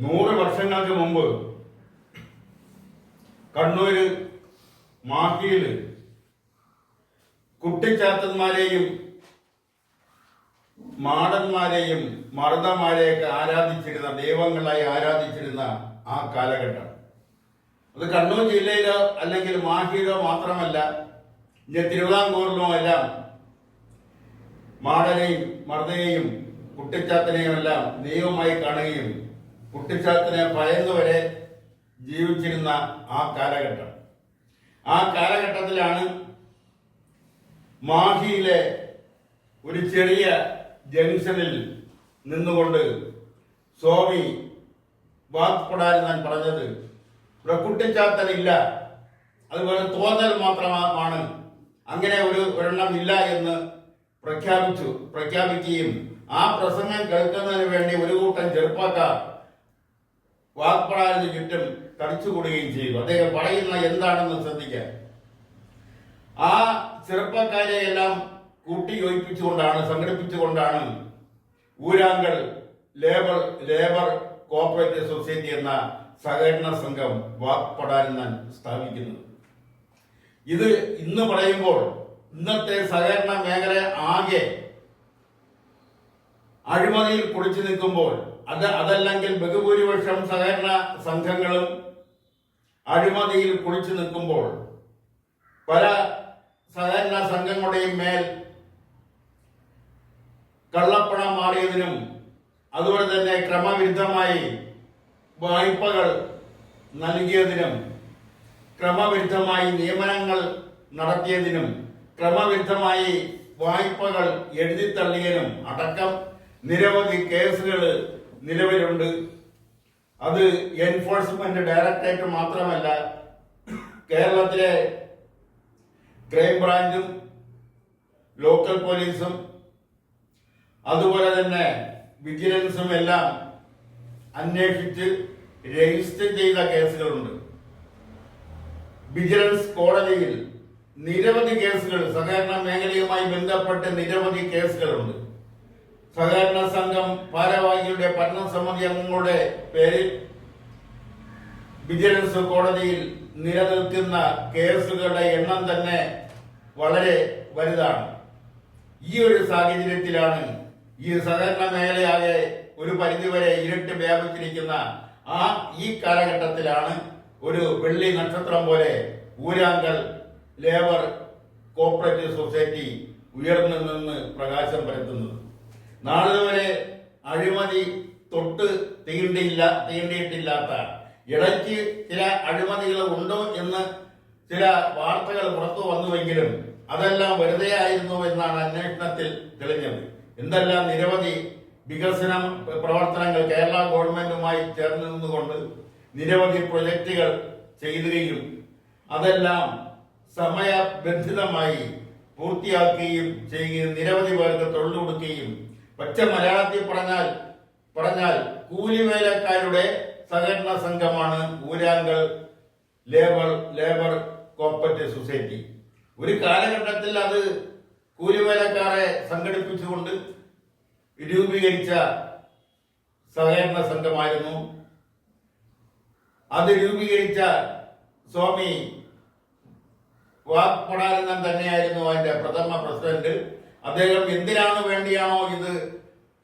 100 വർഷങ്ങൾക്ക് മുമ്പ് കണ്ണൂര് മാഹിയില് കുട്ടിച്ചാത്തന്മാരെയും മാടന്മാരെയും മർദ്ദന്മാരെയൊക്കെ ആരാധിച്ചിരുന്ന, ദൈവങ്ങളായി ആരാധിച്ചിരുന്ന ആ കാലഘട്ടം. അത് കണ്ണൂർ ജില്ലയിലോ അല്ലെങ്കിൽ മാഹിയിലോ മാത്രമല്ല, തിരുവിതാംകൂറിലോ എല്ലാം മാടനെയും മർദ്ദയെയും കുട്ടിച്ചാത്തനെയും എല്ലാം ദൈവമായി കാണുകയും കുട്ടിച്ചാത്തനെ ഭയന്നുവരെ ജീവിച്ചിരുന്ന ആ കാലഘട്ടം. ആ കാലഘട്ടത്തിലാണ് മാഹിയിലെ ഒരു ചെറിയ ജംഗ്ഷനിൽ നിന്നുകൊണ്ട് സ്വാമി വാക്പടാരൻ പറഞ്ഞത്, ഇവിടെ കുട്ടിച്ചാത്തനില്ല, അതുപോലെ തോന്നൽ മാത്രമാണ്, അങ്ങനെ ഒരെണ്ണം ഇല്ല എന്ന് പ്രഖ്യാപിക്കുകയും ആ പ്രസംഗം കേൾക്കുന്നതിന് വേണ്ടി ഒരു കൂട്ടം ചെറുപ്പക്കാർ വാക്പടാരന് ചുറ്റും തടിച്ചുകൂടുകയും ചെയ്തു. അദ്ദേഹം പറയുന്ന എന്താണെന്ന് ശ്രദ്ധിക്കാൻ. ആ ചെറുപ്പക്കാരെ എല്ലാം സംഘടിപ്പിച്ചുകൊണ്ടാണ് ഊരാങ്കൽ ലേബർ കോഓപ്പറേറ്റീവ് സൊസൈറ്റി എന്ന സഹകരണ സംഘം വാക്പടാരൻ സ്ഥാപിക്കുന്നത്. ഇത് ഇന്ന് പറയുമ്പോൾ ഇന്നത്തെ സഹകരണ മേഖല ആകെ അഴിമതിയിൽ കുടിച്ചു നിൽക്കുമ്പോൾ, അതല്ലെങ്കിൽ ബഹുഭൂരിപക്ഷം സഹകരണ സംഘങ്ങളും അഴിമതിയിൽ കുടിച്ചു നിൽക്കുമ്പോൾ, പല സഹകരണ സംഘങ്ങളുടെയും മേൽ കള്ളപ്പണം മാറിയതിനും അതുപോലെ തന്നെ ക്രമവിരുദ്ധമായി വായ്പകൾ നൽകിയതിനും, ക്രമവിരുദ്ധമായി നിയമനങ്ങൾ നടത്തിയതിനും, ക്രമവിരുദ്ധമായി വായ്പകൾ എഴുതിത്തള്ളിയതിനും അടക്കം നിരവധി കേസുകൾ നിലവിലുണ്ട്. അത് എൻഫോഴ്സ്മെന്റ് ഡയറക്ടറേറ്റ് മാത്രമല്ല, കേരളത്തിലെ ക്രൈംബ്രാഞ്ചും ലോക്കൽ പോലീസും അതുപോലെ തന്നെ വിജിലൻസും എല്ലാം അന്വേഷിച്ച് രജിസ്റ്റർ ചെയ്ത കേസുകളുണ്ട്. വിജിലൻസ് കോടതിയിൽ നിരവധി കേസുകൾ, സഹകരണ മേഖലയുമായി ബന്ധപ്പെട്ട് നിരവധി കേസുകളുണ്ട്. സഹകരണ സംഘം ഭാരവാഹികളുടെ ഭരണസമിതി അംഗങ്ങളുടെ പേരിൽ വിജിലൻസ് കോടതിയിൽ നിലനിൽക്കുന്ന കേസുകളുടെ എണ്ണം തന്നെ വളരെ വലുതാണ്. ഈ ഒരു സാഹചര്യത്തിലാണ് ഈ സഹകരണ മേഖലയാകെ ഒരു പരിധിവരെ ഇരുട്ട് വ്യാപിച്ചിരിക്കുന്ന ഈ കാലഘട്ടത്തിലാണ് ഒരു വെള്ളി നക്ഷത്രം പോലെ ഊരാങ്കൽ ലേബർ കോഓപ്പറേറ്റീവ് സൊസൈറ്റി ഉയർന്നു നിന്ന് പ്രകാശം പരത്തുന്നത്. നാളിതുവരെ അഴിമതി തൊട്ട് തീണ്ടിയിട്ടില്ലാത്ത, ഇടയ്ക്ക് ചില അഴിമതികൾ ഉണ്ടോ എന്ന് ചില വാർത്തകൾ പുറത്തു വന്നുവെങ്കിലും അതെല്ലാം വെറുതെ ആയിരുന്നു എന്നാണ് അന്വേഷണത്തിൽ തെളിഞ്ഞത്. എന്തെല്ലാം നിരവധി വികസന പ്രവർത്തനങ്ങൾ കേരള ഗവൺമെന്റുമായി ചേർന്ന് നിന്നുകൊണ്ട് നിരവധി പ്രൊജക്ടുകൾ ചെയ്യുകയും അതെല്ലാം സമയബന്ധിതമായി പൂർത്തിയാക്കുകയും ചെയ്യുകയും നിരവധി പേർക്ക് തൊഴിൽ കൊടുക്കുകയും, പച്ച മലയാളത്തിൽ പറഞ്ഞാൽ കൂലിവേലക്കാരുടെ സഹകരണ സംഘമാണ് ഊരാങ്കൽ ലേബർ കോഓപ്പറേറ്റീവ് സൊസൈറ്റി. ഒരു കാലഘട്ടത്തിൽ അത് കൂലിവേലക്കാരെ സംഘടിപ്പിച്ചുകൊണ്ട് രൂപീകരിച്ച സഹകരണ സംഘമായിരുന്നു. അത് രൂപീകരിച്ച സ്വാമി വാക്പടാരൻ തന്നെയായിരുന്നു അതിന്റെ പ്രഥമ പ്രസിഡന്റ്. അദ്ദേഹം എന്തിനാണ് വേണ്ടിയാണോ ഇത്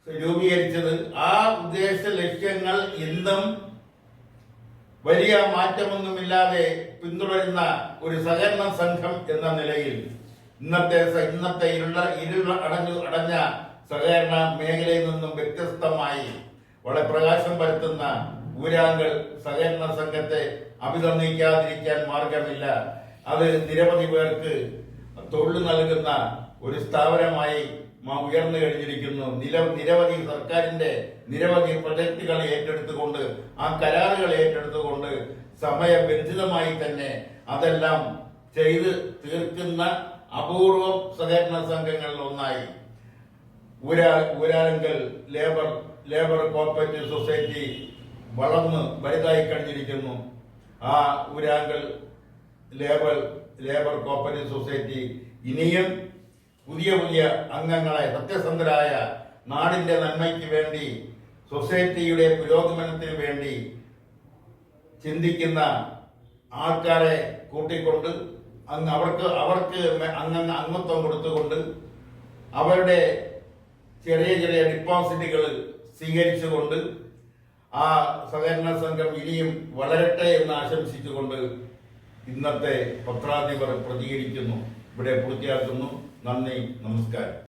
രൂപീകരിച്ചത്, ആ ഉദ്ദേശ ലക്ഷ്യങ്ങൾ ഇന്നും വലിയ മാറ്റമൊന്നുമില്ലാതെ പിന്തുടരുന്ന ഒരു സഹകരണ സംഘം എന്ന നിലയിൽ ഇന്നത്തെ അടഞ്ഞ സഹകരണ മേഖലയിൽ നിന്നും വ്യത്യസ്തമായി വളരെ പ്രകാശം പരത്തുന്ന ഊരാങ്കൽ സഹകരണ സംഘത്തെ അഭിനന്ദിക്കാതിരിക്കാൻ മാർഗമില്ല. അത് നിരവധി പേർക്ക് തൊഴിൽ നൽകുന്ന ഒരു സ്ഥാപനമായി ഉയർന്നു കഴിഞ്ഞിരിക്കുന്നു. നിരവധി സർക്കാരിന്റെ നിരവധി പ്രൊജക്ടുകൾ ഏറ്റെടുത്തുകൊണ്ട്, ആ കരാറുകൾ ഏറ്റെടുത്തുകൊണ്ട് സമയബന്ധിതമായി തന്നെ അതെല്ലാം ചെയ്ത് തീർക്കുന്ന അപൂർവം സഹകരണ സംഘങ്ങളിൽ ഒന്നായി ഊരാങ്കൽ ലേബർ കോഓപ്പറേറ്റീവ് സൊസൈറ്റി വളർന്ന് വലുതായി കഴിഞ്ഞിരിക്കുന്നു. ആ ഊരാങ്കൽ ലേബർ കോഓപ്പറേറ്റീവ് സൊസൈറ്റി ഇനിയും പുതിയ അംഗങ്ങളെ, സത്യസന്ധരായ നാടിന്റെ നന്മയ്ക്ക് വേണ്ടി സൊസൈറ്റിയുടെ പുരോഗമനത്തിന് വേണ്ടി ചിന്തിക്കുന്ന ആൾക്കാരെ കൂട്ടിക്കൊണ്ട് അവർക്ക് അംഗത്വം കൊടുത്തുകൊണ്ട് അവരുടെ ചെറിയ ചെറിയ ഡിപ്പോസിറ്റുകൾ സ്വീകരിച്ചുകൊണ്ട് ആ സഹകരണ സംഘം ഇനിയും വളരട്ടെ എന്ന് ആശംസിച്ചുകൊണ്ട് ഇന്നത്തെ പത്രാധിപർ പ്രതികരിക്കുന്നു. ഇവിടെ പൂർത്തിയാക്കുന്നു. നന്ദി, നമസ്കാരം.